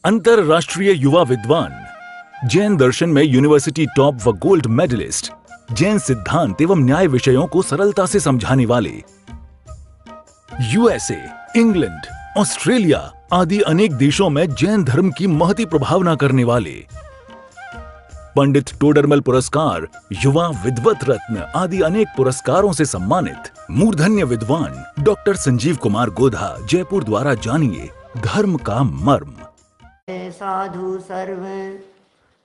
अंतरराष्ट्रीय युवा विद्वान, जैन दर्शन में यूनिवर्सिटी टॉप व गोल्ड मेडलिस्ट, जैन सिद्धांत एवं न्याय विषयों को सरलता से समझाने वाले, यूएसए, इंग्लैंड, ऑस्ट्रेलिया आदि अनेक देशों में जैन धर्म की महती प्रभावना करने वाले, पंडित टोडरमल पुरस्कार, युवा विद्वत रत्न आदि अनेक पुरस्कारों से सम्मानित मूर्धन्य विद्वान डॉक्टर संजीव कुमार गोधा, जयपुर द्वारा जानिए धर्म का मर्म। साधु सर्व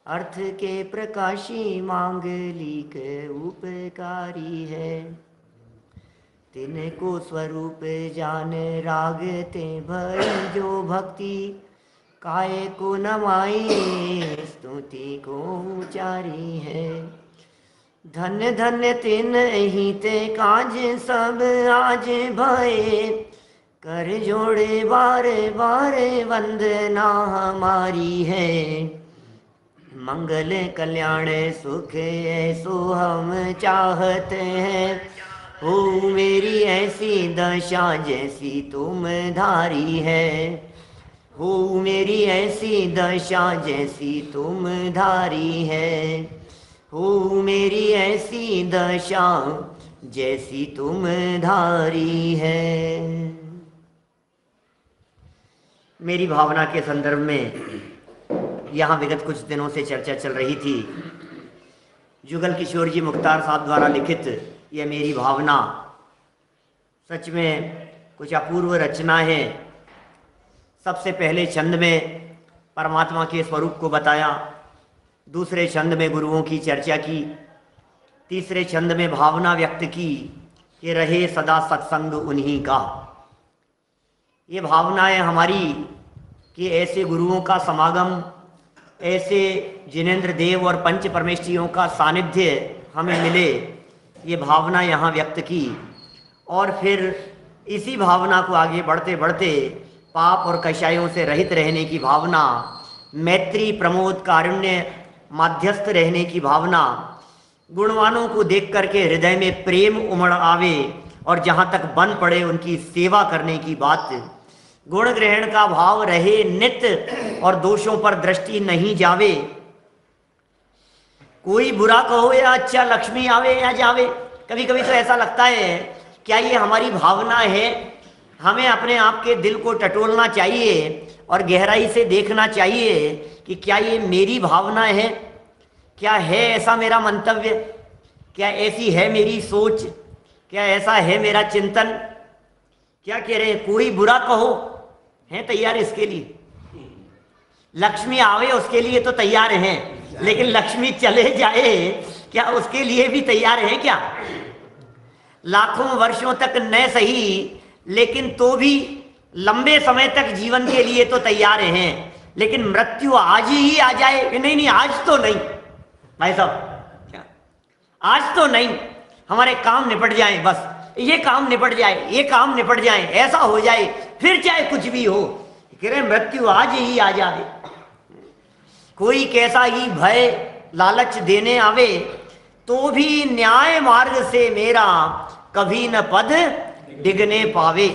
अर्थ के प्रकाशी, मांगलिक उपकारी है। तिनको स्वरूप जान रागते भय, जो भक्ति काय को नमाई, स्तुति को उचारी है। धन्य धन्य तिन ही ते काज, सब आज भये, कर जोड़े बारे बारे वंदना हमारी है। मंगल कल्याण सुख ऐसो हम चाहते हैं, हो मेरी ऐसी दशा जैसी तुम धारी है। हो मेरी ऐसी दशा जैसी तुम धारी है। हो मेरी ऐसी दशा जैसी तुम धारी है। मेरी भावना के संदर्भ में यहाँ विगत कुछ दिनों से चर्चा चल रही थी। जुगल किशोर जी मुख्तार साहब द्वारा लिखित यह मेरी भावना सच में कुछ अपूर्व रचना है। सबसे पहले छंद में परमात्मा के स्वरूप को बताया, दूसरे छंद में गुरुओं की चर्चा की, तीसरे छंद में भावना व्यक्त की कि रहे सदा सत्संग उन्हीं का। ये भावनाएं हमारी कि ऐसे गुरुओं का समागम, ऐसे जिनेंद्र देव और पंच परमेष्ठियों का सानिध्य हमें मिले, ये भावना यहाँ व्यक्त की। और फिर इसी भावना को आगे बढ़ते बढ़ते पाप और कषायों से रहित रहने की भावना, मैत्री प्रमोद कारुण्य माध्यस्थ रहने की भावना, गुणवानों को देख करके हृदय में प्रेम उमड़ आवे और जहाँ तक बन पड़े उनकी सेवा करने की बात, गुण ग्रहण का भाव रहे नित्य और दोषों पर दृष्टि नहीं जावे। कोई बुरा कहो या अच्छा, लक्ष्मी आवे या जावे। कभी कभी तो ऐसा लगता है क्या ये हमारी भावना है? हमें अपने आप के दिल को टटोलना चाहिए और गहराई से देखना चाहिए कि क्या ये मेरी भावना है, क्या है ऐसा मेरा मंतव्य, क्या ऐसी है मेरी सोच, क्या ऐसा है मेरा चिंतन। क्या कह रहे हैं? कोई बुरा कहो, हैं तैयार इसके लिए? लक्ष्मी आवे उसके लिए तो तैयार हैं, लेकिन लक्ष्मी चले जाए क्या उसके लिए भी तैयार हैं क्या? लाखों वर्षों तक न सही, लेकिन तो भी लंबे समय तक जीवन के लिए तो तैयार हैं। लेकिन मृत्यु आज ही आ जाए, नहीं नहीं आज तो नहीं भाई साहब, क्या आज तो नहीं, हमारे काम निपट जाए, बस ये काम निपट जाए, ये काम निपट जाए, ऐसा हो जाए, फिर चाहे कुछ भी हो, कह रहे मृत्यु आज ही आ जाए। कोई कैसा ही भय लालच देने आवे, तो भी न्याय मार्ग से मेरा कभी न पद डिगने पावे।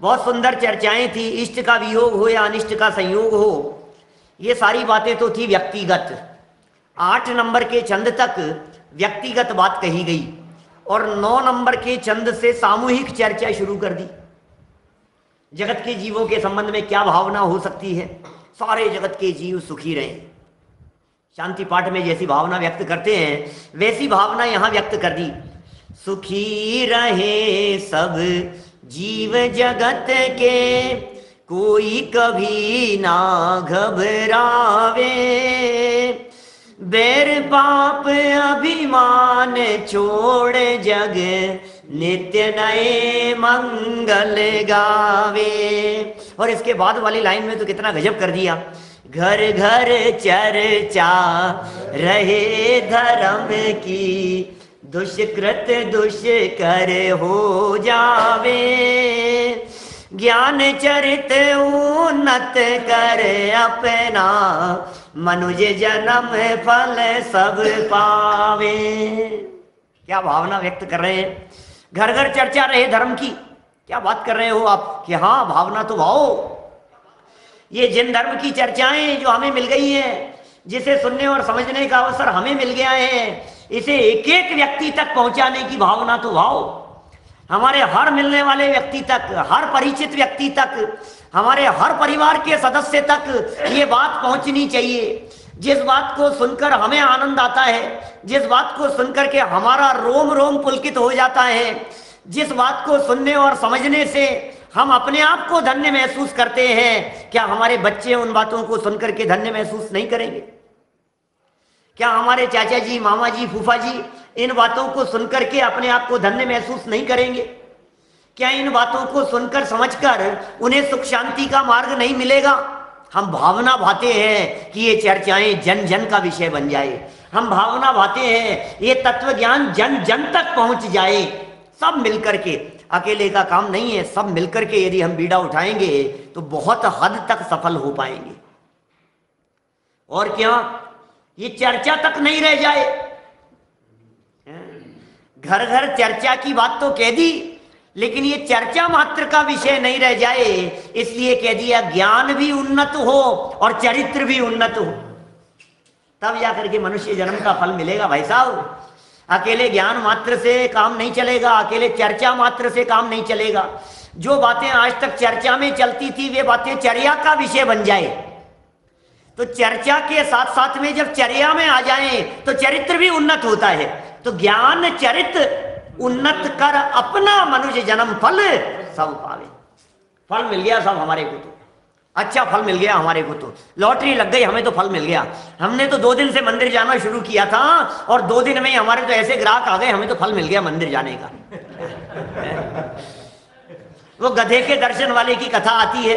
बहुत सुंदर चर्चाएं थी। इष्ट का वियोग हो या अनिष्ट का संयोग हो, ये सारी बातें तो थी व्यक्तिगत। 8 नंबर के छंद तक व्यक्तिगत बात कही गई और 9 नंबर के छंद से सामूहिक चर्चा शुरू कर दी। जगत के जीवों के संबंध में क्या भावना हो सकती है? सारे जगत के जीव सुखी रहें। शांति पाठ में जैसी भावना व्यक्त करते हैं वैसी भावना यहां व्यक्त कर दी। सुखी रहे सब जीव जगत के, कोई कभी ना घबरावे। बैर पाप अभिमान छोड़ जग, नित्य नए मंगल गावे। और इसके बाद वाली लाइन में तो कितना गजब कर दिया। घर घर चर्चा रहे धर्म की, दुष्कृत दुष्कर हो जावे। ज्ञान चरित उन्नत कर अपना, मनुज जन्म फल सब पावे। क्या भावना व्यक्त कर रहे हैं? घर घर चर्चा रहे धर्म की। क्या बात कर रहे हो आप कि हाँ भावना तो भाओ। ये जिन धर्म की चर्चाएं जो हमें मिल गई हैं, जिसे सुनने और समझने का अवसर हमें मिल गया है, इसे एक एक व्यक्ति तक पहुंचाने की भावना तो भाव हमारे हर मिलने वाले व्यक्ति तक, हर परिचित व्यक्ति तक, हमारे हर परिवार के सदस्य तक ये बात पहुंचनी चाहिए। जिस बात को सुनकर हमें आनंद आता है, जिस बात को सुनकर के हमारा रोम रोम पुलकित हो जाता है, जिस बात को सुनने और समझने से हम अपने आप को धन्य महसूस करते हैं, क्या हमारे बच्चे उन बातों को सुनकर के धन्य महसूस नहीं करेंगे? क्या हमारे चाचा जी, मामा जी, फूफा जी इन बातों को सुनकर के अपने आप को धन्य महसूस नहीं करेंगे? क्या इन बातों को सुनकर समझकर उन्हें सुख शांति का मार्ग नहीं मिलेगा? हम भावना भाते हैं कि ये चर्चाएं जन जन का विषय बन जाए, हम भावना भाते हैं ये तत्व ज्ञान जन जन तक पहुंच जाए। सब मिलकर के, अकेले का काम नहीं है, सब मिलकर के यदि हम बीड़ा उठाएंगे तो बहुत हद तक सफल हो पाएंगे। और क्या ये चर्चा तक नहीं रह जाए? घर घर चर्चा की बात तो कह दी, लेकिन ये चर्चा मात्र का विषय नहीं रह जाए, इसलिए कह दिया ज्ञान भी उन्नत हो और चरित्र भी उन्नत हो, तब जाकर के मनुष्य जन्म का फल मिलेगा। भाई साहब, अकेले ज्ञान मात्र से काम नहीं चलेगा, अकेले चर्चा मात्र से काम नहीं चलेगा। जो बातें आज तक चर्चा में चलती थी वे बातें चर्या का विषय बन जाए, तो चर्चा के साथ साथ में जब चर्या में आ जाए तो चरित्र भी उन्नत होता है। तो ज्ञान चरित्र उन्नत कर अपना मनुष्य जन्म फल सब पावे। फल मिल गया सब हमारे को, तो अच्छा फल मिल गया हमारे को, तो लॉटरी लग गई, हमें तो फल मिल गया। हमने तो 2 दिन से मंदिर जाना शुरू किया था और 2 दिन में हमारे तो ऐसे ग्राहक आ गए, हमें तो फल मिल गया मंदिर जाने का। वो गधे के दर्शन वाले की कथा आती है,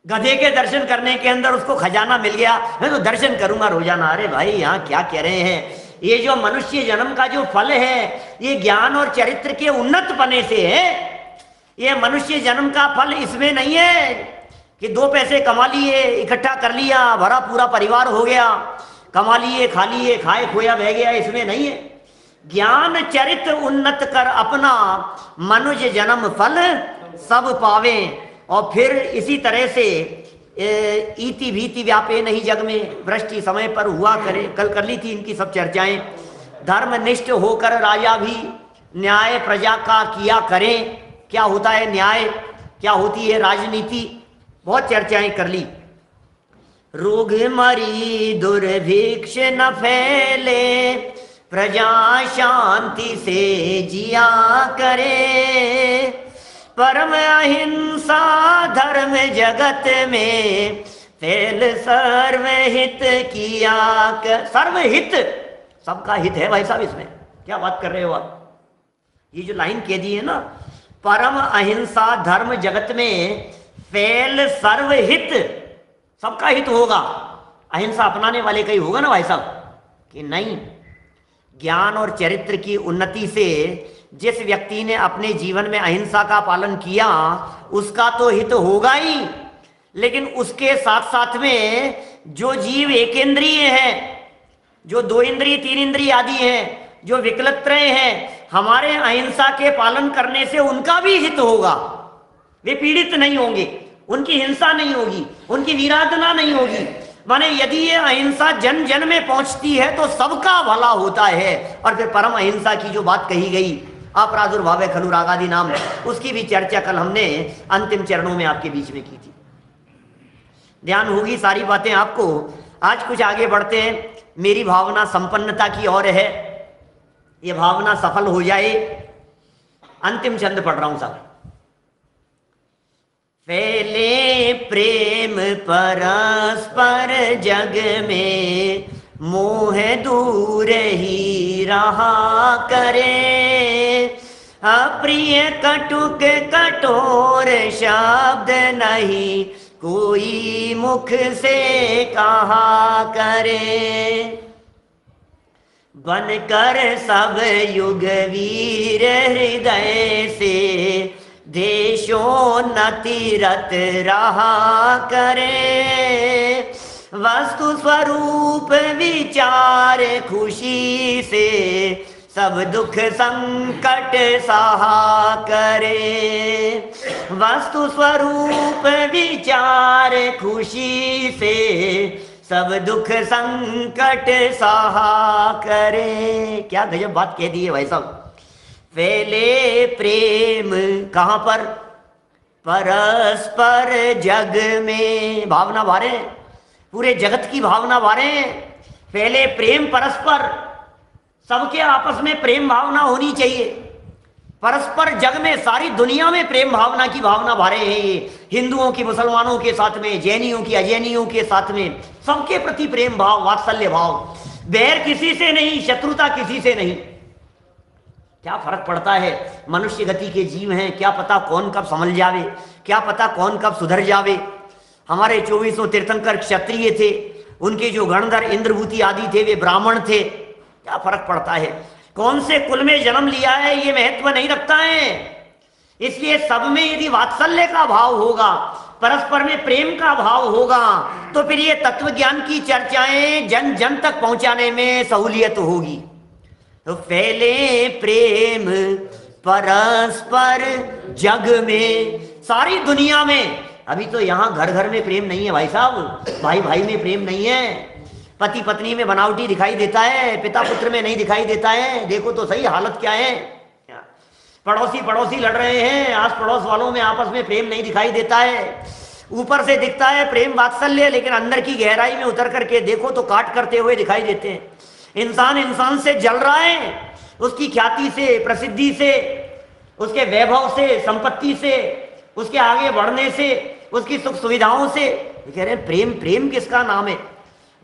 गधे के दर्शन करने के अंदर उसको खजाना मिल गया, मैं तो दर्शन करूंगा रोजाना। अरे भाई, यहाँ क्या कह रहे हैं? ये जो मनुष्य जन्म का जो फल है ये ज्ञान और चरित्र के उन्नत पने से है। ये मनुष्य जन्म का फल इसमें नहीं है कि 2 पैसे कमा लिए, इकट्ठा कर लिया, भरा पूरा परिवार हो गया, कमा लिए, खा लिए, खाए खोया बह गया, इसमें नहीं है। ज्ञान चरित्र उन्नत कर अपना मनुष्य जन्म फल सब पावे। और फिर इसी तरह से इति भीति व्यापे नहीं जग में, वृष्टि समय पर हुआ करे। कल कर ली थी इनकी सब चर्चाएं। धर्मनिष्ठ होकर राजा भी न्याय प्रजा का किया करें। क्या होता है न्याय, क्या होती है राजनीति, बहुत चर्चाएं कर ली। रोग मरी दुर्भिक्ष न फैले, प्रजा शांति से जिया करे। परम अहिंसा धर्म जगत में, फैल सर्वहित किया कर। सर्वहित, सबका हित है भाई साहब इसमें। क्या बात कर रहे हो आप? ये जो लाइन कह दी है ना, परम अहिंसा धर्म जगत में, फैल सर्वहित, सबका हित होगा। अहिंसा अपनाने वाले का ही होगा ना भाई साहब, कि नहीं? ज्ञान और चरित्र की उन्नति से जिस व्यक्ति ने अपने जीवन में अहिंसा का पालन किया उसका तो हित होगा ही, लेकिन उसके साथ साथ में जो जीव एक इंद्रिय है, जो 2 इंद्रिय 3 इंद्रिय आदि हैं, जो विकलत्रय हैं, हमारे अहिंसा के पालन करने से उनका भी हित होगा। वे पीड़ित नहीं होंगे, उनकी हिंसा नहीं होगी, उनकी विराधना नहीं होगी। माने यदि ये अहिंसा जन जन में पहुंचती है तो सबका भला होता है। और फिर परम अहिंसा की जो बात कही गई, अपरादुर्भावे खलु रागादि नाम, उसकी भी चर्चा कल हमने अंतिम चरणों में आपके बीच में की थी। ध्यान होगी सारी बातें आपको। आज कुछ आगे बढ़ते हैं। मेरी भावना संपन्नता की ओर है, ये भावना सफल हो जाए। अंतिम छंद पढ़ रहा हूं साहब। फैले प्रेम परस्पर जग में, मोह दूर ही रहा करे। अप्रिय कटुक कठोर शब्द नहीं, कोई मुख से कहा करे। बनकर सब युग वीर हृदय से, देशोन्नति रत रहा करे। वस्तु स्वरूप विचार खुशी से, सब दुख संकट सहा करे, वस्तु स्वरूप विचार खुशी से, सब दुख संकट सहा करे। क्या गजब बात कह दी है भाई साहब। फैले प्रेम कहां पर? परस्पर जग में। भावना भारे, पूरे जगत की भावना भारे। फैले प्रेम परस्पर, सबके आपस में प्रेम भावना होनी चाहिए। परस्पर जग में, सारी दुनिया में प्रेम भावना की भावना भारे है ये। हिंदुओं की मुसलमानों के साथ में, जैनियों की अजैनियों के साथ में, सबके प्रति प्रेम भाव, वात्सल्य भाव। बैर किसी से नहीं, शत्रुता किसी से नहीं। क्या फर्क पड़ता है? मनुष्य गति के जीव हैं, क्या पता कौन कब संभल जावे, क्या पता कौन कब सुधर जावे। हमारे 2400 तीर्थंकर क्षत्रिय थे, उनके जो गणधर इंद्रभूति आदि थे वे ब्राह्मण थे। क्या फर्क पड़ता है? कौन से कुल में जन्म लिया है ये महत्व नहीं रखता है। इसलिए सब में यदि वात्सल्य का भाव होगा, परस्पर में प्रेम का भाव होगा, तो फिर ये तत्व ज्ञान की चर्चाएं जन जन तक पहुंचाने में सहूलियत होगी। तो फैले प्रेम परस्पर जग में, सारी दुनिया में। अभी तो यहां घर घर में प्रेम नहीं है भाई साहब, भाई भाई में प्रेम नहीं है, पति पत्नी में बनावटी दिखाई देता है, पिता पुत्र में नहीं दिखाई देता है। देखो तो सही हालत क्या है। पड़ोसी पड़ोसी लड़ रहे हैं, आस पड़ोस वालों में आपस में प्रेम नहीं दिखाई देता है। ऊपर से दिखता है प्रेम वात्सल्य, लेकिन अंदर की गहराई में उतर करके देखो तो काट करते हुए दिखाई देते हैं। इंसान इंसान से जल रहा है, उसकी ख्याति से, प्रसिद्धि से, उसके वैभव से, संपत्ति से, उसके आगे बढ़ने से, उसकी सुख सुविधाओं से। कह रहे हैं प्रेम, प्रेम किसका नाम है?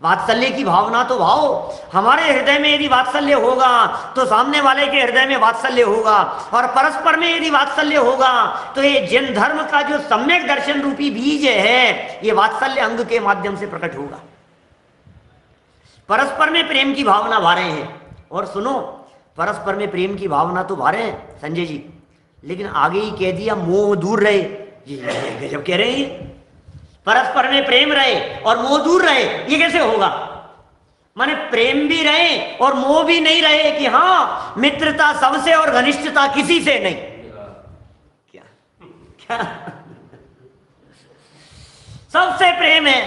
वात्सल्य की भावना तो भाव। हमारे हृदय में यदि वात्सल्य होगा तो सामने वाले के हृदय में वात्सल्य होगा, और परस्पर में यदि वात्सल्य होगा तो ये जैन धर्म का जो सम्यक दर्शन रूपी बीज है, ये वात्सल्य अंग के माध्यम से प्रकट होगा। परस्पर में प्रेम की भावना भारे हैं। और सुनो, परस्पर में प्रेम की भावना तो भारे हैं संजय जी, लेकिन आगे ही कह दिया मोह दूर रहे। ये गजब कह रहे हैं। परस्पर में प्रेम रहे और मोह दूर रहे, ये कैसे होगा? माने प्रेम भी रहे और मोह भी नहीं रहे कि हाँ मित्रता सबसे और घनिष्ठता किसी से नहीं। क्या क्या सबसे प्रेम है,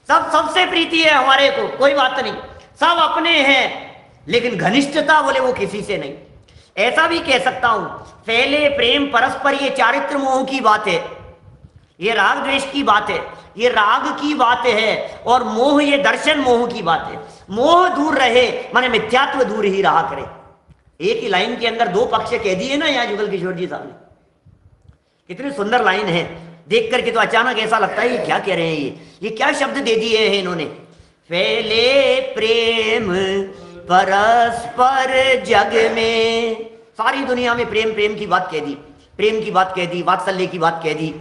सबसे प्रीति है हमारे को, कोई बात नहीं, सब अपने हैं, लेकिन घनिष्ठता बोले वो किसी से नहीं। ऐसा भी कह सकता हूं, फैले प्रेम परस्पर, ये चारित्र मोह की बात है, ये राग द्वेष की बात है, ये राग की बात है, और मोह ये दर्शन मोह की बात है। मोह दूर रहे माने मिथ्यात्व दूर ही रहा करे। एक ही लाइन के अंदर दो पक्ष कह दिए ना यहाँ जुगल किशोर जी साहब ने। कितनी सुंदर लाइन है, देख करके तो अचानक ऐसा लगता है ये क्या कह रहे हैं, ये क्या शब्द दे दिए हैं इन्होंने। फैले प्रेम परस्पर जग में, सारी दुनिया में प्रेम प्रेम की बात कह दी, प्रेम की बात कह दी, वात्सल्य की बात कह दी।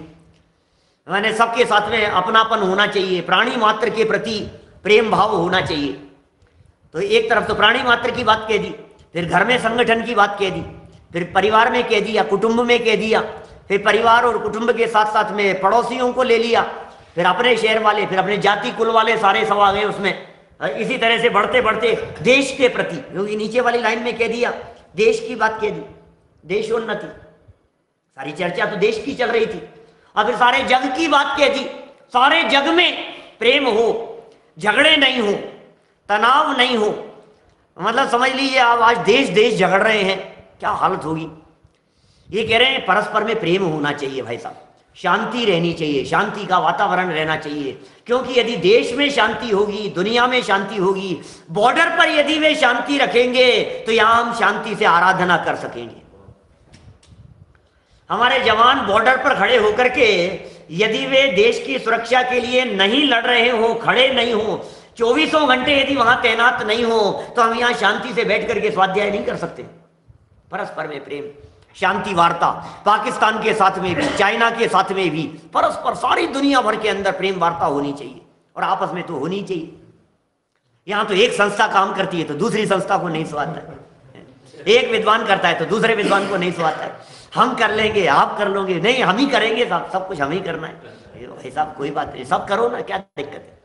मैंने सबके साथ में अपनापन होना चाहिए, प्राणी मात्र के प्रति प्रेम भाव होना चाहिए। तो एक तरफ तो प्राणी मात्र की बात कह दी, फिर घर में संगठन की बात कह दी, फिर परिवार में कह दिया, कुटुंब में कह दिया, फिर परिवार और कुटुंब के साथ साथ में पड़ोसियों को ले लिया, फिर अपने शहर वाले, फिर अपने जाति कुल वाले सारे सब आ गए उसमें। इसी तरह से बढ़ते बढ़ते देश के प्रति, क्योंकि नीचे वाली लाइन में कह दिया देश की बात कह दी, देशोन्नति, सारी चर्चा तो देश की चल रही थी। और फिर सारे जग की बात कह दी, सारे जग में प्रेम हो, झगड़े नहीं हो, तनाव नहीं हो। मतलब समझ लीजिए आप आज देश देश झगड़ रहे हैं, क्या हालत होगी। ये कह रहे हैं परस्पर में प्रेम होना चाहिए भाई साहब, शांति रहनी चाहिए, शांति का वातावरण रहना चाहिए। क्योंकि यदि देश में शांति होगी, दुनिया में शांति होगी, बॉर्डर पर यदि वे शांति रखेंगे तो यहां हम शांति से आराधना कर सकेंगे। हमारे जवान बॉर्डर पर खड़े होकर के यदि वे देश की सुरक्षा के लिए नहीं लड़ रहे हो, खड़े नहीं हो, 24 घंटे यदि वहां तैनात नहीं हो, तो हम यहां शांति से बैठ करके स्वाध्याय नहीं कर सकते। परस्पर में प्रेम, शांति वार्ता, पाकिस्तान के साथ में भी, चाइना के साथ में भी, परस्पर सारी दुनिया भर के अंदर प्रेम वार्ता होनी चाहिए, और आपस में तो होनी चाहिए। यहां तो एक संस्था काम करती है तो दूसरी संस्था को नहीं सुहाता है, एक विद्वान करता है तो दूसरे विद्वान को नहीं सुहाता है। हम कर लेंगे, आप कर लोगे, नहीं हम ही करेंगे, सब कुछ हम ही करना है। भाई साहब कोई बात नहीं, सब करो ना, क्या दिक्कत है।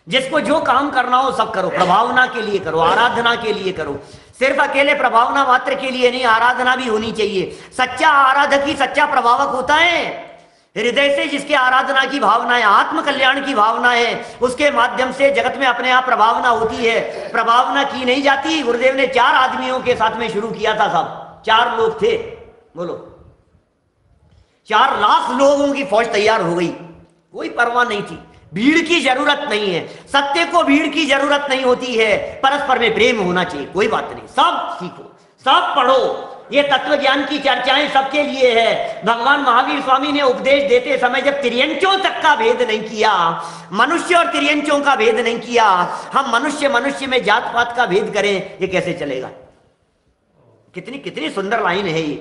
जिसको जो काम करना हो सब करो, प्रभावना के लिए करो, आराधना के लिए करो। सिर्फ अकेले प्रभावना मात्र के लिए नहीं, आराधना भी होनी चाहिए। सच्चा आराधक ही सच्चा प्रभावक होता है। हृदय से जिसके आराधना की भावना है, आत्म कल्याण की भावना है, उसके माध्यम से जगत में अपने आप प्रभावना होती है। प्रभावना की नहीं जाती। गुरुदेव ने 4 आदमियों के साथ में शुरू किया था साहब, 4 लोग थे, बोलो 4 लाख लोगों की फौज तैयार हो गई, कोई परवाह नहीं थी। भीड़ की जरूरत नहीं है, सत्य को भीड़ की जरूरत नहीं होती है, परस्पर में प्रेम होना चाहिए, कोई बात नहीं। सब सीखो, सब पढ़ो, ये तत्व ज्ञान की चर्चाएं सबके लिए है। भगवान महावीर स्वामी ने उपदेश देते समय जब तिर्यंचों तक का भेद नहीं किया, मनुष्य और तिर्यंचों का भेद नहीं किया, हम मनुष्य मनुष्य में जात पात का भेद करें, ये कैसे चलेगा? कितनी कितनी सुंदर लाइन है ये।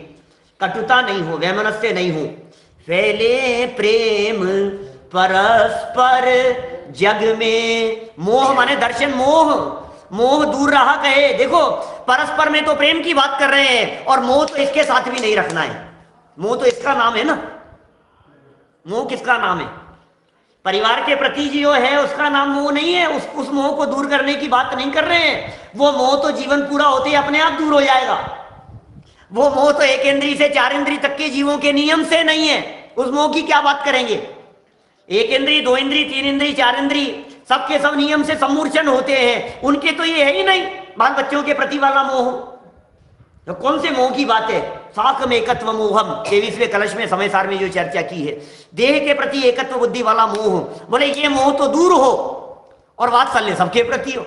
कटुता नहीं हो, वैमनस्य नहीं हो, फैले प्रेम परस्पर जग में। मोह माने दर्शन, मोह, मोह दूर रहा कहे। देखो परस्पर में तो प्रेम की बात कर रहे हैं, और मोह तो इसके साथ भी नहीं रखना है। मोह तो इसका नाम है ना, मोह किसका नाम है? परिवार के प्रति जो है उसका नाम मोह नहीं है। उस मोह को दूर करने की बात नहीं कर रहे हैं। वो मोह तो जीवन पूरा होते ही अपने आप दूर हो जाएगा। वो मोह तो 1 इंद्री से 4 इंद्री तक के जीवों के नियम से नहीं है। उस मोह की क्या बात करेंगे? 1 इंद्री, 2 इंद्री, 3 इंद्री, 4 इंद्री, सबके सब नियम से सम्मूर्छन होते हैं। उनके तो ये है ही नहीं बाल बच्चों के प्रति वाला मोह। तो कौन से मोह की बात है? साकम एकत्व मोहम, 23वें कलश में समय सार में जो चर्चा की है, देह के प्रति एकत्व बुद्धि वाला मोह। बोले ये मोह तो दूर हो और वात्सल्य सबके प्रति हो।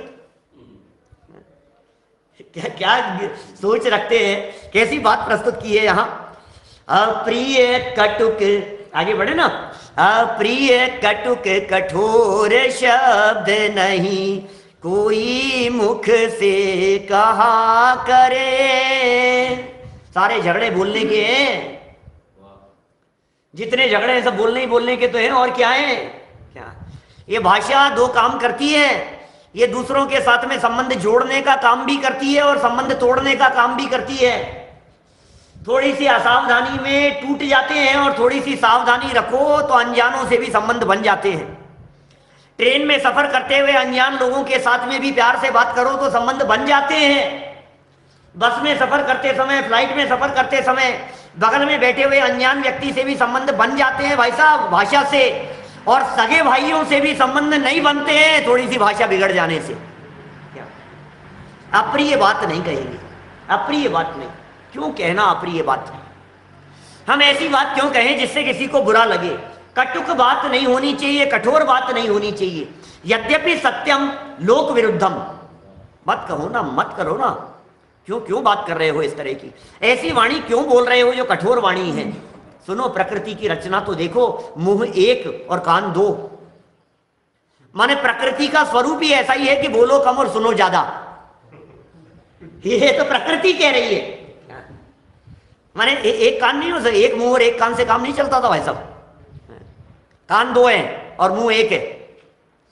क्या क्या सोच रखते हैं, कैसी बात प्रस्तुत की है यहाँ। अप्रिय कटुक, आगे बढ़े ना। अप्रिय कटुक कठोर शब्द नहीं, कोई मुख से कहा करे। सारे झगड़े बोलने के हैं, जितने झगड़े हैं सब बोलने ही बोलने के तो हैं, और क्या है? क्या ये भाषा 2 काम करती है। ये दूसरों के साथ में संबंध जोड़ने का काम भी करती है और संबंध तोड़ने का काम भी करती है। थोड़ी सी असावधानी में टूट जाते हैं, और थोड़ी सी सावधानी रखो तो अनजानों से भी संबंध बन जाते हैं। ट्रेन में सफर करते हुए अनजान लोगों के साथ में भी प्यार से बात करो तो संबंध बन जाते हैं। बस में सफर करते समय, फ्लाइट में सफर करते समय बगल में बैठे हुए अनजान व्यक्ति से भी संबंध बन जाते हैं भाई साहब, भाषा से। और सगे भाइयों से भी संबंध नहीं बनते हैं थोड़ी सी भाषा बिगड़ जाने से। क्या अप्रिय बात नहीं कहेंगे, अप्रिय बात नहीं। क्यों कहना अप्रिय बात? हम ऐसी बात क्यों कहें जिससे किसी को बुरा लगे? कटुक बात नहीं होनी चाहिए, कठोर बात नहीं होनी चाहिए। यद्यपि सत्यम लोक विरुद्धम, मत कहो ना, मत करो ना। क्यों बात कर रहे हो इस तरह की? ऐसी वाणी क्यों बोल रहे हो जो कठोर वाणी है? सुनो, प्रकृति की रचना तो देखो, मुंह 1 और कान 2। माने प्रकृति का स्वरूप ही ऐसा ही है कि बोलो कम और सुनो ज्यादा। ये तो प्रकृति कह रही है। माने एक कान नहीं हो सकता, एक मुंह और एक कान से काम नहीं चलता था भाई साहब। कान 2 है और मुंह 1 है।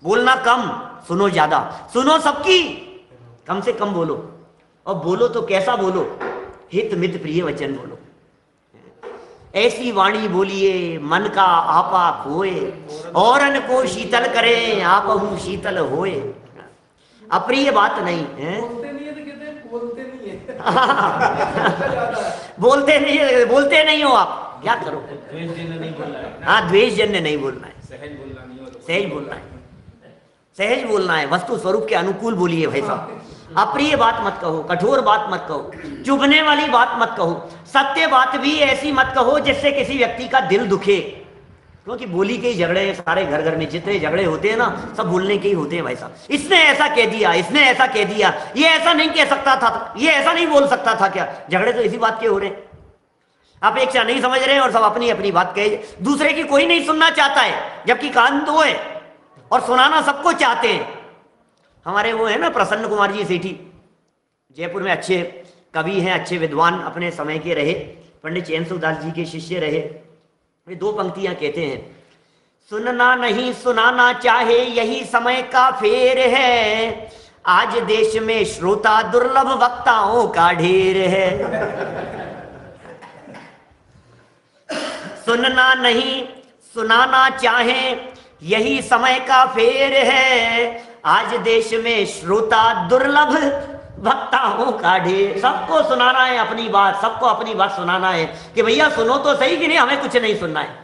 बोलना कम, सुनो ज्यादा। सुनो सबकी, कम से कम बोलो, और बोलो तो कैसा बोलो? हित मित प्रिय वचन बोलो। ऐसी वाणी बोलिए मन का आपा खोए, औरन को शीतल करे आपहु शीतल होए। अप्रिय बात नहीं है। बोलते बोलते नहीं हो आप, क्या करो? हाँ, द्वेष जन्य नहीं बोलना है, सहज बोलना है, सहज बोलना है। वस्तु स्वरूप के अनुकूल बोलिए भाई साहब। अप्रिय बात मत कहो, कठोर बात मत कहो, चुभने वाली बात मत कहो। सत्य बात भी ऐसी मत कहो जिससे किसी व्यक्ति का दिल दुखे। क्योंकि बोली के ही झगड़े हैं सारे, घर घर में जितने झगड़े होते हैं ना, सब बोलने के ही होते हैं भाई साहब। इसने ऐसा कह दिया, इसने ऐसा कह दिया, ये ऐसा नहीं कह सकता था, ये ऐसा नहीं बोल सकता था। क्या झगड़े तो इसी बात के हो रहे हैं। अपेक्षा नहीं समझ रहे हैं और सब अपनी अपनी बात कहे। दूसरे की कोई नहीं सुनना चाहता है, जबकि कान 2 है और सुनाना सबको चाहते हैं। हमारे वो है ना प्रसन्न कुमार जी सेठी, जयपुर में अच्छे कवि हैं, अच्छे विद्वान अपने समय के रहे, पंडित चैन सुखदास जी के शिष्य रहे। वे 2 पंक्तियां कहते हैं, सुनना नहीं सुनाना चाहे यही समय का फेर है, आज देश में श्रोता दुर्लभ वक्ताओं का ढेर है। सुनना नहीं सुनाना चाहे यही समय का फेर है, आज देश में श्रोता दुर्लभ, वक्ताओं का ढेर। सबको सुनाना है अपनी बात, सबको अपनी बात सुनाना है कि भैया सुनो तो सही, कि नहीं हमें कुछ नहीं सुनना है,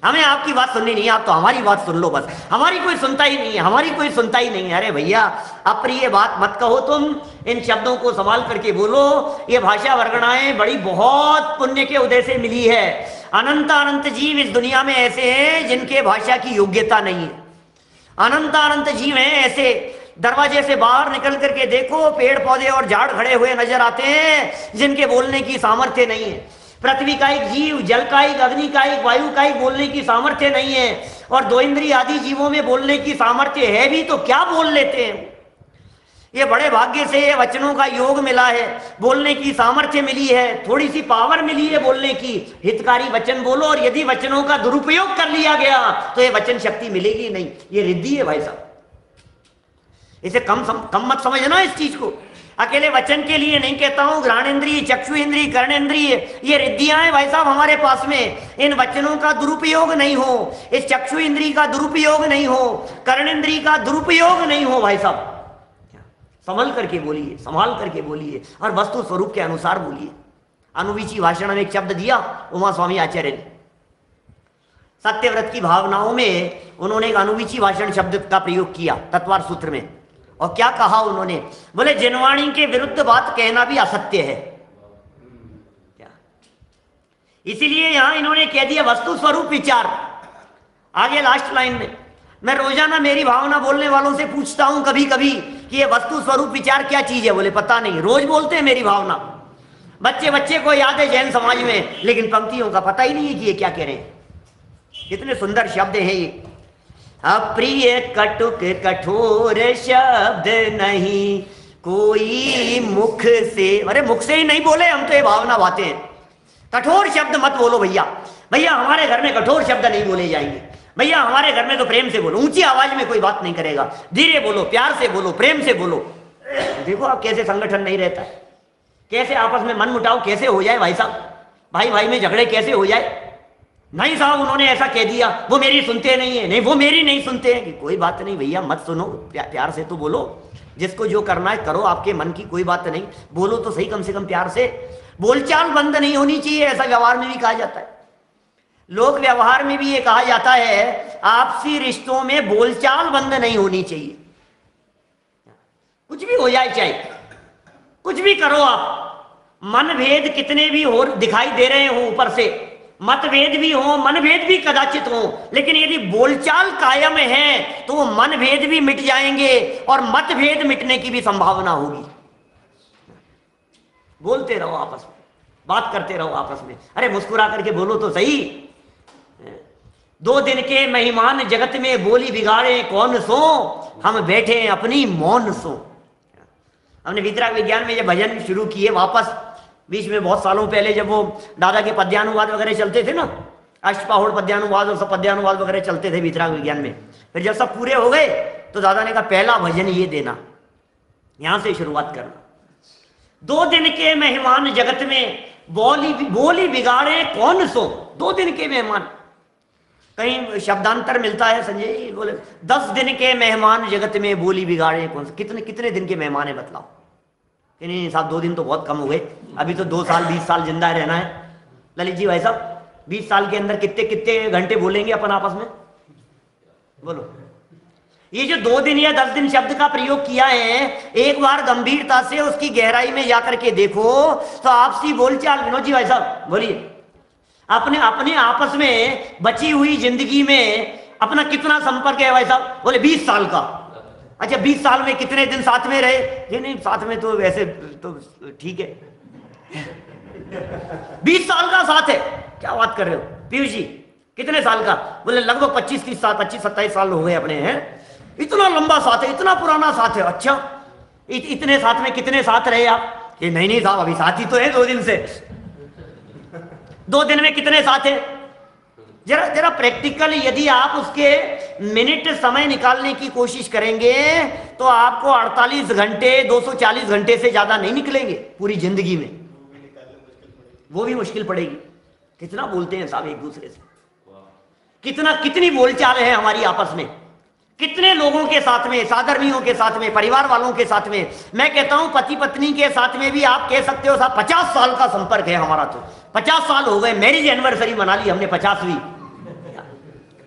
हमें आपकी बात सुननी नहीं है, आप तो हमारी बात सुन लो बस, हमारी कोई सुनता ही नहीं है, हमारी कोई सुनता ही नहीं है। अरे भैया अप्रिय बात मत कहो, तुम इन शब्दों को संभाल करके बोलो। ये भाषा वर्गणाएं बड़ी बहुत पुण्य के उदय से मिली है। अनंत अनंत जीव इस दुनिया में ऐसे हैं जिनके भाषा की योग्यता नहीं है। अनंत अनंत जीव हैं ऐसे, दरवाजे से बाहर निकल करके देखो, पेड़ पौधे और झाड़ खड़े हुए नजर आते हैं जिनके बोलने की सामर्थ्य नहीं है। पृथ्वी का एक जीव, जल का एक, अग्नि का एक, वायु का एक बोलने की सामर्थ्य नहीं है, और दो इंद्रिय आदि जीवों में बोलने की सामर्थ्य है भी तो क्या बोल लेते हैं। ये बड़े भाग्य से वचनों का योग मिला है, बोलने की सामर्थ्य मिली है, थोड़ी सी पावर मिली है बोलने की। हितकारी वचन बोलो, और यदि वचनों का दुरुपयोग कर लिया गया तो ये वचन शक्ति मिलेगी नहीं। ये रिद्धि है भाई साहब, इसे कम मत समझना इस चीज को। अकेले वचन के लिए नहीं कहता हूं, घ्राणेन्द्रिय, चक्षु इंद्रिय, कर्णेन्द्रिय, ये रिद्धियां हैं भाई साहब हमारे पास में। इन वचनों का दुरुपयोग नहीं हो, इस चक्षु इंद्रिय का दुरुपयोग नहीं हो, कर्णेन्द्रिय का दुरुपयोग नहीं हो भाई साहब। संभल करके बोलिए, संभाल करके बोलिए, और वस्तु स्वरूप के अनुसार बोलिए। अनुवीची भाषण में एक शब्द दिया उमा स्वामी आचार्य ने, सत्यव्रत की भावनाओं में उन्होंने एक अनुवीची भाषण शब्द का प्रयोग किया तत्वार सूत्र में। और क्या कहा उन्होंने, बोले जिनवाणी के विरुद्ध बात कहना भी असत्य है। क्या इसीलिए यहां इन्होंने कह दिया वस्तु स्वरूप विचार। आगे लास्ट लाइन में, मैं रोजाना मेरी भावना बोलने वालों से पूछता हूं कभी कभी कि ये वस्तु स्वरूप विचार क्या चीज है। बोले पता नहीं, रोज बोलते हैं मेरी भावना। बच्चे बच्चे को याद है जैन समाज में, लेकिन पंक्तियों का पता ही नहीं है कि ये क्या कह रहे हैं। कितने सुंदर शब्द है ये। अप्रिय कटुक कठोर शब्द नहीं कोई मुख से, अरे मुख से ही नहीं बोले हम तो ये भावना बातें हैं। कठोर शब्द मत बोलो भैया, भैया हमारे घर में कठोर शब्द नहीं बोले जाएंगे। भैया हमारे घर में तो प्रेम से बोलो, ऊंची आवाज में कोई बात नहीं करेगा, धीरे बोलो, प्यार से बोलो, प्रेम से बोलो। देखो आप कैसे संगठन नहीं रहता है, कैसे आपस में मन मुटाव कैसे हो जाए भाई साहब, भाई भाई में झगड़े कैसे हो जाए। नहीं साहब उन्होंने ऐसा कह दिया, वो मेरी सुनते नहीं है, नहीं वो मेरी नहीं सुनते हैं। कि कोई बात नहीं भैया, मत सुनो, प्यार से तो बोलो, जिसको जो करना है करो, आपके मन की कोई बात नहीं, बोलो तो सही कम से कम प्यार से। बोलचाल बंद नहीं होनी चाहिए, ऐसा व्यवहार में भी कहा जाता है। लोक व्यवहार में भी ये कहा जाता है आपसी रिश्तों में बोलचाल बंद नहीं होनी चाहिए। कुछ भी हो जाए, चाहे कुछ भी करो आप, मनभेद कितने भी हो दिखाई दे रहे हो ऊपर से, मतभेद भी हो, मनभेद भी कदाचित हो, लेकिन यदि बोलचाल कायम है तो वो मनभेद भी मिट जाएंगे और मतभेद मिटने की भी संभावना होगी। बोलते रहो आपस में, बात करते रहो आपस में। अरे मुस्कुरा करके बोलो तो सही। 2 दिन के मेहमान जगत में बोली बिगाड़े कौन सो, हम बैठे अपनी मौन सो। हमने वितराग विज्ञान में जब भजन शुरू किए वापस, बीच में बहुत सालों पहले जब वो दादा के पद्यानुवाद वगैरह चलते थे ना, अष्टपाहुड़ पद्यानुवाद और सब पद्यानुवाद वगैरह चलते थे वितराग विज्ञान में, फिर जब सब पूरे हो गए तो दादा ने कहा पहला भजन ये देना, यहां से शुरुआत करना। 2 दिन के मेहमान जगत में बोली बिगाड़े कौन सो। 2 दिन के मेहमान, कहीं शब्दांतर मिलता है संजय जी, बोले 10 दिन के मेहमान जगत में बोली बिगाड़े कौन से। कितने दिन के मेहमान है बताओ। कि नहीं साहब 2 दिन तो बहुत कम हो गए, अभी तो 2 साल 20 साल जिंदा रहना है। ललित जी भाई साहब 20 साल के अंदर कितने कितने घंटे बोलेंगे अपन आपस में, बोलो। ये जो 2 दिन या 10 दिन शब्द का प्रयोग किया है, एक बार गंभीरता से उसकी गहराई में जाकर के देखो तो आपसी बोलचाल, विनोद जी भाई साहब बोलिए, अपने अपने आपस में बची हुई जिंदगी में अपना कितना संपर्क है भाई साहब। बोले 20 साल का। अच्छा 20 साल में कितने दिन साथ में रहे। ये नहीं साथ में तो वैसे तो ठीक है 20 साल का साथ है। क्या बात कर रहे हो पीयूष जी, कितने साल का। बोले लगभग 25-30 साल, 25-27 साल हो गए अपने हैं। इतना लंबा साथ है, इतना पुराना साथ है। अच्छा इतने साथ में कितने साथ रहे आप। ये नहीं साहब अभी साथ ही तो है 2 दिन से। 2 दिन में कितने साथ है। जरा जरा प्रैक्टिकल यदि आप उसके मिनट समय निकालने की कोशिश करेंगे तो आपको 48 घंटे 240 घंटे से ज्यादा नहीं निकलेंगे पूरी जिंदगी में, वो भी मुश्किल पड़ेगी। कितना बोलते हैं साहब एक दूसरे से, कितनी बोलचाल है हमारी आपस में, कितने लोगों के साथ में, साधर्मियों के साथ में, परिवार वालों के साथ में। मैं कहता हूं पति पत्नी के साथ में भी आप कह सकते हो साहब 50 साल का संपर्क है हमारा। तो 50 साल हो गए, मैरिज एनिवर्सरी मना ली हमने 50वीं।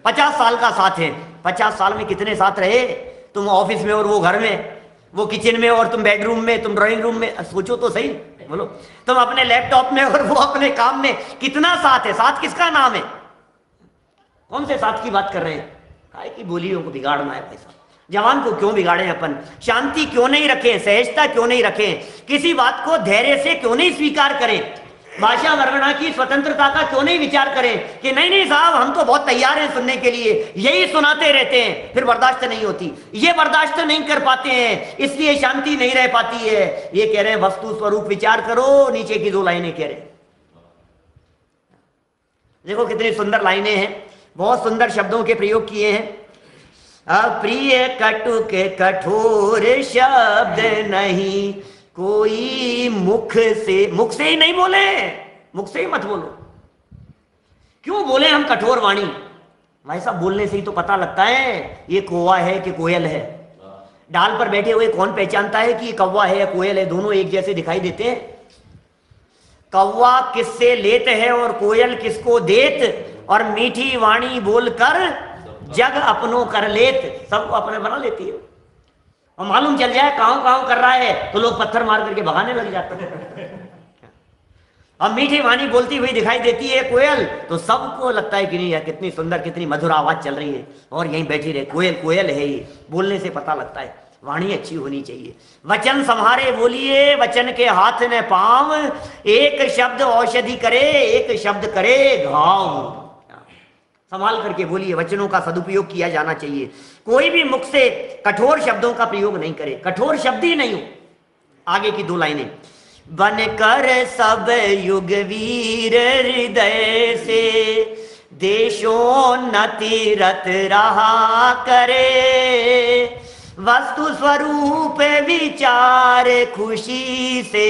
50 साल का साथ है। 50 साल में कितने साथ रहे? तुम ऑफिस में और वो घर में, वो किचन में और तुम बेडरूम में, तुम ड्राइंग रूम में। सोचो तो सही, बोलो। तुम अपने लैपटॉप में और वो अपने काम में, कितना साथ है? साथ किसका नाम है? कौन से साथ की बात कर रहे हैं? काय की बोलियों को बिगाड़ना है भाई साहब। जवान को क्यों बिगाड़े अपन? शांति क्यों नहीं रखें? सहजता क्यों नहीं रखें? किसी बात को धैर्य से क्यों नहीं स्वीकार करें? भाषा वर्णना की स्वतंत्रता का क्यों नहीं विचार करें कि नहीं नहीं साहब हम तो बहुत तैयार हैं सुनने के लिए, यही सुनाते रहते हैं, फिर बर्दाश्त नहीं होती, ये बर्दाश्त नहीं कर पाते हैं, इसलिए शांति नहीं रह पाती है। ये कह रहे हैं वस्तु स्वरूप विचार करो, नीचे की 2 लाइनें कह रहे हैं। देखो कितनी सुंदर लाइनें हैं, बहुत सुंदर शब्दों के प्रयोग किए हैं। अप्रिय कटुक कठोर शब्द नहीं कोई मुख से ही नहीं बोले, मुख से ही मत बोलो। क्यों बोले हम कठोर वाणी? भाई साहब बोलने से ही तो पता लगता है ये कौवा है कि कोयल है। डाल पर बैठे हुए कौन पहचानता है कि ये कौवा है या कोयल है? दोनों एक जैसे दिखाई देते हैं। कौवा किससे लेत है और कोयल किसको देत, और मीठी वाणी बोलकर जग अपनों कर लेत, सबको अपने बना लेती है। और मालूम चल जाए काऊ काऊ कर रहा है तो लोग पत्थर मार करके भगाने लग जाते हैं। अब मीठी वाणी बोलती हुई दिखाई देती है कोयल, तो सबको लगता है कि नहीं यार कितनी सुंदर, कितनी मधुर आवाज चल रही है, और यहीं बैठी रहे, कोयल कोयल है ये। बोलने से पता लगता है वाणी अच्छी होनी चाहिए। वचन संहारे बोलिए, वचन के हाथ न पांव, एक शब्द औषधि करे, एक शब्द करे घाव। संभाल करके बोलिए, वचनों का सदुपयोग किया जाना चाहिए। कोई भी मुख से कठोर शब्दों का प्रयोग नहीं करे, कठोर शब्द ही नहीं हो। आगे की 2 लाइनें, बनकर सब युग वीर हृदय से देशोन्नति रत रहा करे, वस्तु स्वरूप विचार खुशी से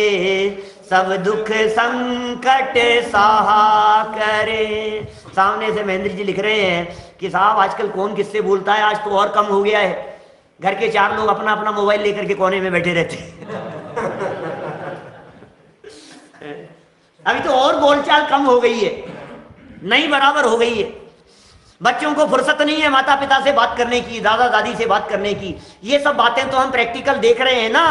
सब दुख संकट सहा करे। सामने से महेंद्र जी लिख रहे हैं कि साहब आजकल कौन किससे बोलता है, आज तो और कम हो गया है। घर के 4 लोग अपना अपना मोबाइल लेकर के कोने में बैठे रहते हैं। अभी तो और बोलचाल कम हो गई है, नहीं बराबर हो गई है। बच्चों को फुर्सत नहीं है माता पिता से बात करने की, दादा दादी से बात करने की। ये सब बातें तो हम प्रैक्टिकल देख रहे हैं ना।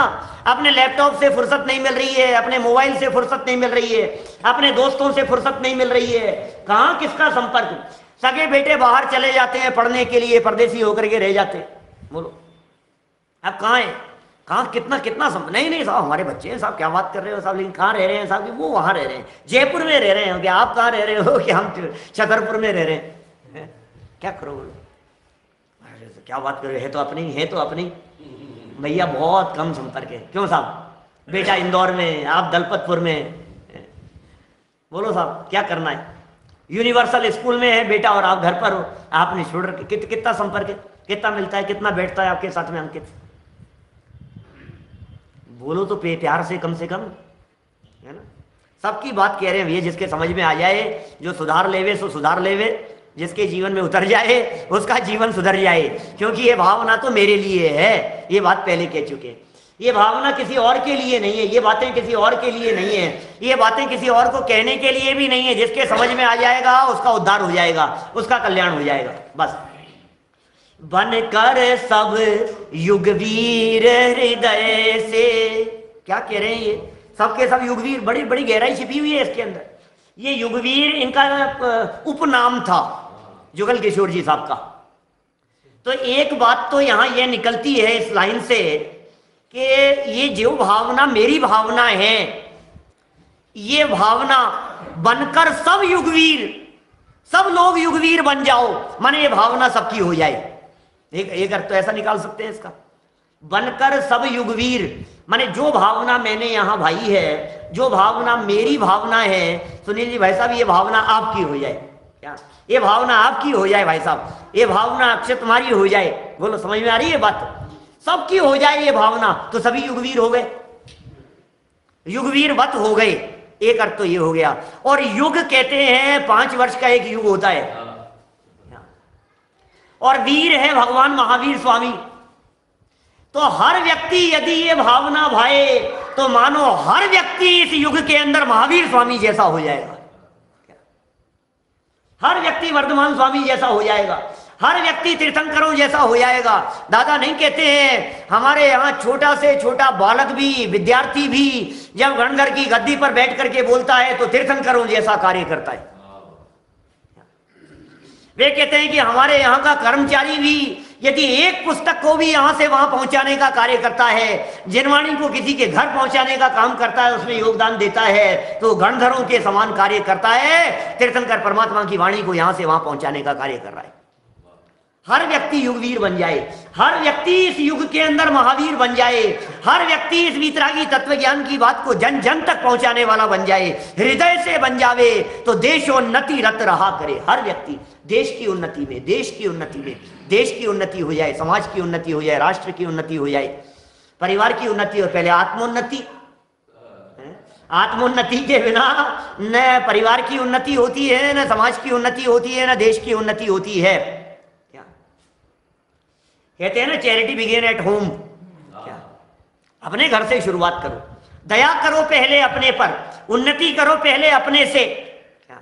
अपने लैपटॉप से फुर्सत नहीं मिल रही है, अपने मोबाइल से फुर्सत नहीं मिल रही है, अपने दोस्तों से फुर्सत नहीं मिल रही है। कहां किसका संपर्क? सगे बेटे बाहर चले जाते हैं पढ़ने के लिए, परदेसी होकर के रह जाते। बोलो अब कहाँ है? कहाँ कितना कितना नहीं नहीं साहब हमारे बच्चे हैं साहब, क्या बात कर रहे हो साहब, लेकिन कहाँ रह रहे हैं साहब? वो वहां रह रहे हैं, जयपुर में रह रहे हैं। क्या आप कहाँ रह रहे हो? कि हम छतरपुर में रह रहे हैं। क्या करो? क्या बात कर रहे है? तो अपनी है, तो अपनी भैया बहुत कम संपर्क है। क्यों साहब? बेटा इंदौर में, आप दलपतपुर में। बोलो साहब क्या करना है? यूनिवर्सल स्कूल में है बेटा और आप घर पर हो, आपने छोड़ रखे। कितना संपर्क है? कितना मिलता है? कितना बैठता है आपके साथ में अंकित? बोलो तो प्यार से कम, है ना? सबकी बात कह रहे हैं भैया, जिसके समझ में आ जाए, जो सुधार लेवे सो सुधार लेवे, जिसके जीवन में उतर जाए उसका जीवन सुधर जाए। क्योंकि ये भावना तो मेरे लिए है, ये बात पहले कह चुके। ये भावना किसी और के लिए नहीं है, ये बातें किसी और के लिए नहीं है, ये बातें किसी और को कहने के लिए भी नहीं है। जिसके समझ में आ जाएगा उसका उद्धार हो जाएगा, उसका कल्याण हो जाएगा। बस बनकर सब युगवीर हृदय से, क्या कह रहे हैं ये? सबके सब युगवीर, बड़ी बड़ी गहराई छिपी हुई है इसके अंदर। ये युगवीर इनका उपनाम था जुगल किशोर जी साहब का। तो एक बात तो यहां यह निकलती है इस लाइन से कि ये जो भावना मेरी भावना है, ये भावना बनकर सब युगवीर, सब लोग युगवीर बन जाओ, माने ये भावना सबकी हो जाए। एक अर्थ तो ऐसा निकाल सकते हैं इसका, बनकर सब युगवीर, माने जो भावना मैंने यहां भाई है, जो भावना मेरी भावना है, सुनील जी भाई साहब, ये भावना आपकी हो जाए। क्या? ये भावना आपकी हो जाए भाई साहब, ये भावना अक्षय तुम्हारी हो जाए। बोलो समझ में आ रही है बात? सबकी हो जाए ये भावना, तो सभी युगवीर हो गए, युगवीर वत हो गए। एक अर्थ तो ये हो गया। और युग कहते हैं 5 वर्ष का एक युग होता है। और वीर है भगवान महावीर स्वामी। तो हर व्यक्ति यदि ये भावना भाए तो मानो हर व्यक्ति इस युग के अंदर महावीर स्वामी जैसा हो जाएगा। हर व्यक्ति वर्धमान स्वामी जैसा हो जाएगा, हर व्यक्ति तीर्थंकरों जैसा हो जाएगा। दादा नहीं कहते हैं हमारे यहाँ छोटा से छोटा बालक भी, विद्यार्थी भी जब गणधर की गद्दी पर बैठ करके बोलता है तो तीर्थंकरों जैसा कार्य करता है। वे कहते हैं कि हमारे यहाँ का कर्मचारी भी यदि एक पुस्तक को भी यहां से वहां पहुंचाने का कार्य करता है, जिनवाणी को किसी के घर पहुंचाने का काम करता है, उसमें योगदान देता है, तो गणधरों के समान कार्य करता है। तीर्थंकर परमात्मा की वाणी को यहां से वहां पहुंचाने का कार्य कर रहा है। हर व्यक्ति युगवीर बन जाए, हर व्यक्ति इस युग के अंदर महावीर बन जाए, हर व्यक्ति इस वीतरागी तत्व ज्ञान की बात को जन जन तक पहुंचाने वाला बन जाए, हृदय से बन जावे तो देशोन्नति रत रहा करे। हर व्यक्ति देश की उन्नति में, देश की उन्नति में, देश की उन्नति हो जाए, समाज की उन्नति हो जाए, राष्ट्र की उन्नति हो जाए, परिवार की उन्नति। और पहले आत्मोन्नति, आत्मोन्नति के बिना न परिवार की उन्नति होती है, न समाज की उन्नति होती है, न देश की उन्नति होती है। क्या कहते हैं ना, चैरिटी बिगिन एट होम। क्या अपने घर से शुरुआत करो, दया करो पहले अपने पर, उन्नति करो पहले अपने से। क्या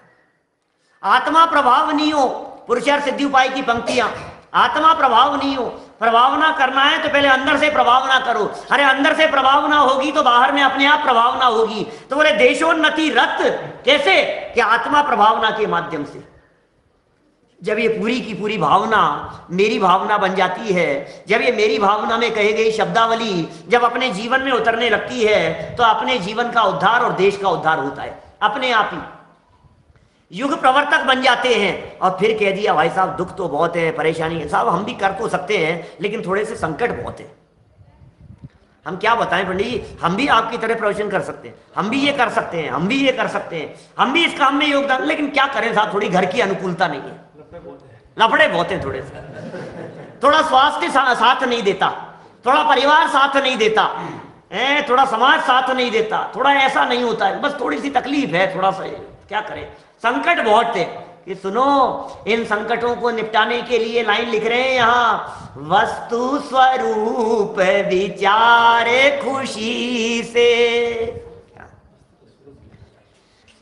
आत्मा प्रभावनीय हो, पुरुषार्थ सिद्धि उपाय की पंक्तियां, आत्मा प्रभावनीय हो, प्रभावना करना है तो पहले अंदर से प्रभावना करो। अरे अंदर से प्रभावना होगी तो बाहर में अपने आप प्रभावना होगी। तो बोले देशोन्नति रत कैसे, कि आत्मा प्रभावना के माध्यम से। जब ये पूरी की पूरी भावना मेरी भावना बन जाती है, जब ये मेरी भावना में कही गई शब्दावली जब अपने जीवन में उतरने लगती है, तो अपने जीवन का उद्धार और देश का उद्धार होता है अपने आप ही। युग प्रवर्तक बन जाते हैं। और फिर कह दिया भाई साहब दुख तो बहुत है, परेशानी है। साहब हम भी कर तो सकते हैं, लेकिन थोड़े से संकट बहुत है। हम क्या बताएं पंडित जी, हम भी आपकी तरह प्रवचन कर सकते हैं, हम भी ये कर सकते हैं, हम भी ये कर सकते हैं, हम भी इस काम में योगदान, लेकिन क्या करें साहब, थोड़ी घर की अनुकूलता नहीं है, लफड़े बहुत हैं थोड़े से, थोड़ा स्वास्थ्य साथ नहीं देता, थोड़ा परिवार साथ नहीं देता, थोड़ा समाज साथ नहीं देता, थोड़ा ऐसा नहीं होता है, बस थोड़ी सी तकलीफ है, थोड़ा सा क्या करें, संकट बहुत है। कि सुनो, इन संकटों को निपटाने के लिए लाइन लिख रहे हैं यहाँ, वस्तु स्वरूप विचारे खुशी से,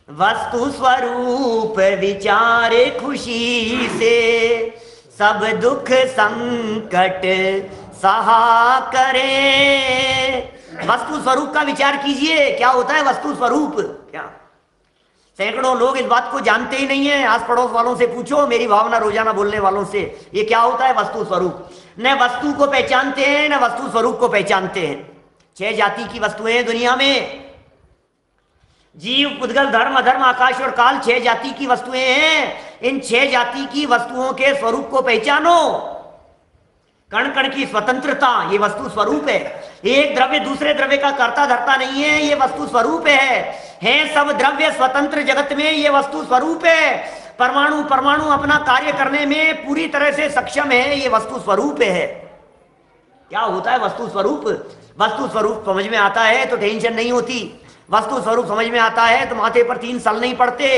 वस्तु स्वरूप विचारे खुशी से, सब दुख संकट सहा करें। वस्तु स्वरूप का विचार कीजिए, क्या होता है वस्तु स्वरूप। क्या सैकड़ों लोग इस बात को जानते ही नहीं है। आस पड़ोस वालों से पूछो, मेरी भावना रोजाना बोलने वालों से, ये क्या होता है वस्तु स्वरूप। न वस्तु को पहचानते हैं, न वस्तु स्वरूप को पहचानते हैं। 6 जाति की वस्तुएं हैं दुनिया में, जीव, पुद्गल, धर्म, अधर्म, आकाश और काल, 6 जाति की वस्तुएं हैं। इन 6 जाति की वस्तुओं के स्वरूप को पहचानो। कण कण की स्वतंत्रता, ये वस्तु स्वरूप है। एक द्रव्य दूसरे द्रव्य का कर्ता धर्ता नहीं है, ये वस्तु स्वरूप है सब द्रव्य स्वतंत्र जगत में, ये वस्तु स्वरूप है। परमाणु परमाणु अपना कार्य करने में पूरी तरह से सक्षम है, ये वस्तु स्वरूप है। क्या होता है वस्तु स्वरूप। वस्तु स्वरूप समझ में आता है तो टेंशन नहीं होती, वस्तु स्वरूप समझ में आता है तो माथे पर 3 साल नहीं पड़ते,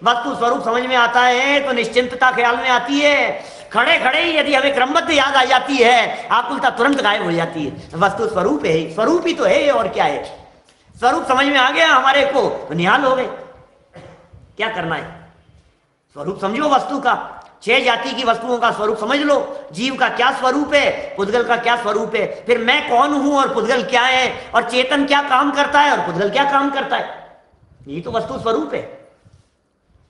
वस्तु स्वरूप समझ में आता है तो निश्चिंतता ख्याल में आती है। खड़े खड़े ही यदि हमें क्रमबद्ध याद आ जाती है, आकुलता तुरंत गायब हो जाती है। वस्तु स्वरूप है, स्वरूप ही तो है ये, और क्या है। स्वरूप समझ में आ गया हमारे को तो निहाल हो गए। क्या करना है, स्वरूप समझो वस्तु का। 6 जाति की वस्तुओं का स्वरूप समझ लो। जीव का क्या स्वरूप है, पुद्गल का क्या स्वरूप है, फिर मैं कौन हूं और पुद्गल क्या है, और चेतन क्या काम करता है और पुद्गल क्या काम करता है। ये तो वस्तु स्वरूप है।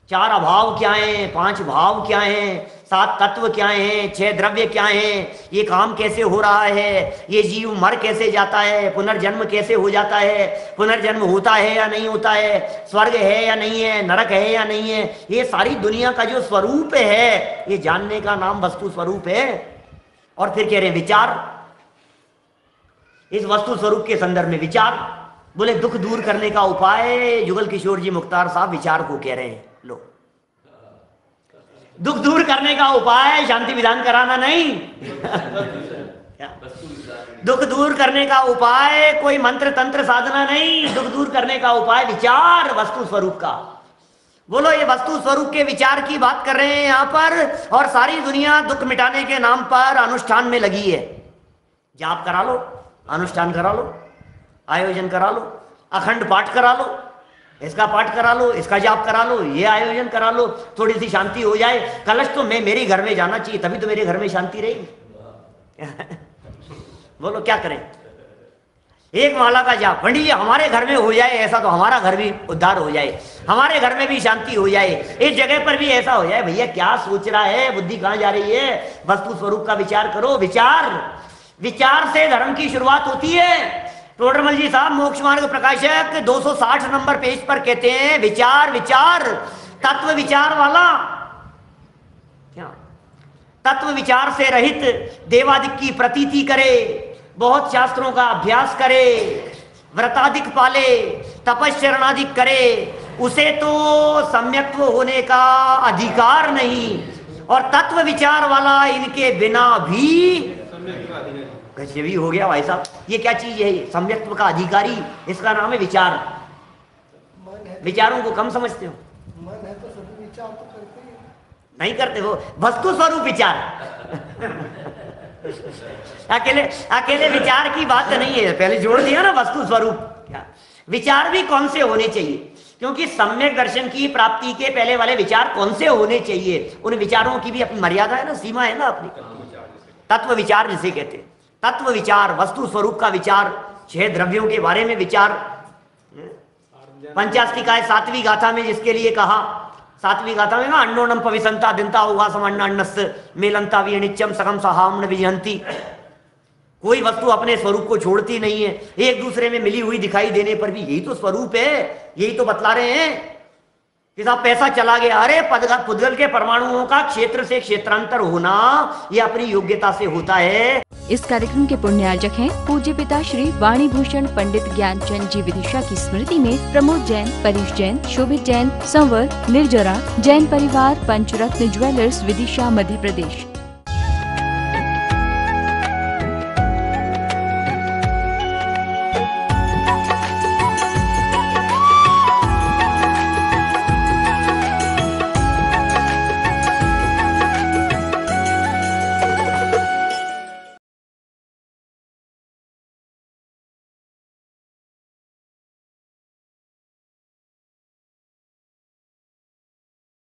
4 अभाव क्या है, 5 भाव क्या है, 7 तत्व क्या है, 6 द्रव्य क्या है, ये काम कैसे हो रहा है, ये जीव मर कैसे जाता है, पुनर्जन्म कैसे हो जाता है, पुनर्जन्म होता है या नहीं होता है, स्वर्ग है या नहीं है, नरक है या नहीं है, ये सारी दुनिया का जो स्वरूप है, ये जानने का नाम वस्तु स्वरूप है। और फिर कह रहे हैं विचार। इस वस्तु स्वरूप के संदर्भ में विचार, बोले दुख दूर करने का उपाय। जुगल किशोर जी मुख्तार साहब विचार को कह रहे हैं, लो दुख दूर करने का उपाय शांति विधान कराना नहीं। दुख दूर करने का उपाय कोई मंत्र तंत्र साधना नहीं, दुख दूर करने का उपाय विचार वस्तु स्वरूप का। बोलो, ये वस्तु स्वरूप के विचार की बात कर रहे हैं यहाँ पर, और सारी दुनिया दुख मिटाने के नाम पर अनुष्ठान में लगी है। जाप करा लो, अनुष्ठान करा लो, आयोजन करा लो, अखंड पाठ करा लो, इसका पाठ करा लो, इसका जाप करा लो, ये आयोजन करा लो, थोड़ी सी शांति हो जाए। कलश तो मेरे घर में जाना चाहिए, तभी तो मेरे घर में शांति रहेगी। बोलो क्या करें? एक माला का जाप, पंडित जी हमारे घर में हो जाए ऐसा, तो हमारा घर भी उद्धार हो जाए, हमारे घर में भी शांति हो जाए, इस जगह पर भी ऐसा हो जाए। भैया क्या सोच रहा है? बुद्धि कहां जा रही है? वस्तु स्वरूप का विचार करो। विचार से धर्म की शुरुआत होती है। टोडरमल जी साहब मोक्ष मार्ग प्रकाशक 260 नंबर पेज पर कहते हैं, विचार तत्व विचार वाला, क्या तत्व विचार से रहित देवादिक की प्रतीति करे, बहुत शास्त्रों का अभ्यास करे, व्रतादिक पाले, तपश्चरणादिक करे, उसे तो सम्यक्त्व होने का अधिकार नहीं। और तत्व विचार वाला इनके बिना भी कैसे भी हो गया। भाई साहब ये क्या चीज है? सम्यक्त्व का अधिकारी, इसका नाम है विचार। विचारों को कम समझते हो? मन है तो सभी विचार तो करते ही नहीं करते हो, वस्तु स्वरूप विचार। अकेले विचार की बात नहीं है, पहले जोड़ दिया ना वस्तु स्वरूप। क्या विचार भी कौन से होने चाहिए? क्योंकि सम्यक दर्शन की प्राप्ति के पहले वाले विचार कौन से होने चाहिए, उन विचारों की भी अपनी मर्यादा है ना, सीमा है ना अपनी। तत्व विचार जिसे कहते हैं, तत्व विचार, वस्तु स्वरूप का विचार, 6 द्रव्यों के बारे में विचार। पंचास्तिकाय 7वीं गाथा में जिसके लिए कहा, 7वीं गाथा में ना, अन्नोनम पविसंता दिनता उवासम अन्नन्नस् मेलंता विनिच्यम सकम सहाम्न विजहंती। कोई वस्तु अपने स्वरूप को छोड़ती नहीं है, एक दूसरे में मिली हुई दिखाई देने पर भी यही तो स्वरूप है, यही तो बतला रहे हैं कि साहब पैसा चला गया। अरे पुद्गल के परमाणुओं का क्षेत्र से क्षेत्रांतर होना ये अपनी योग्यता से होता है। इस कार्यक्रम के पुण्यार्जक हैं पूज्य पिता श्री वाणी भूषण पंडित ज्ञानचंद जी विदिशा की स्मृति में प्रमोद जैन, परेश जैन, शोभित जैन, संवर, निर्जरा, जैन परिवार, पंचरत्न ज्वेलर्स, विदिशा, मध्य प्रदेश।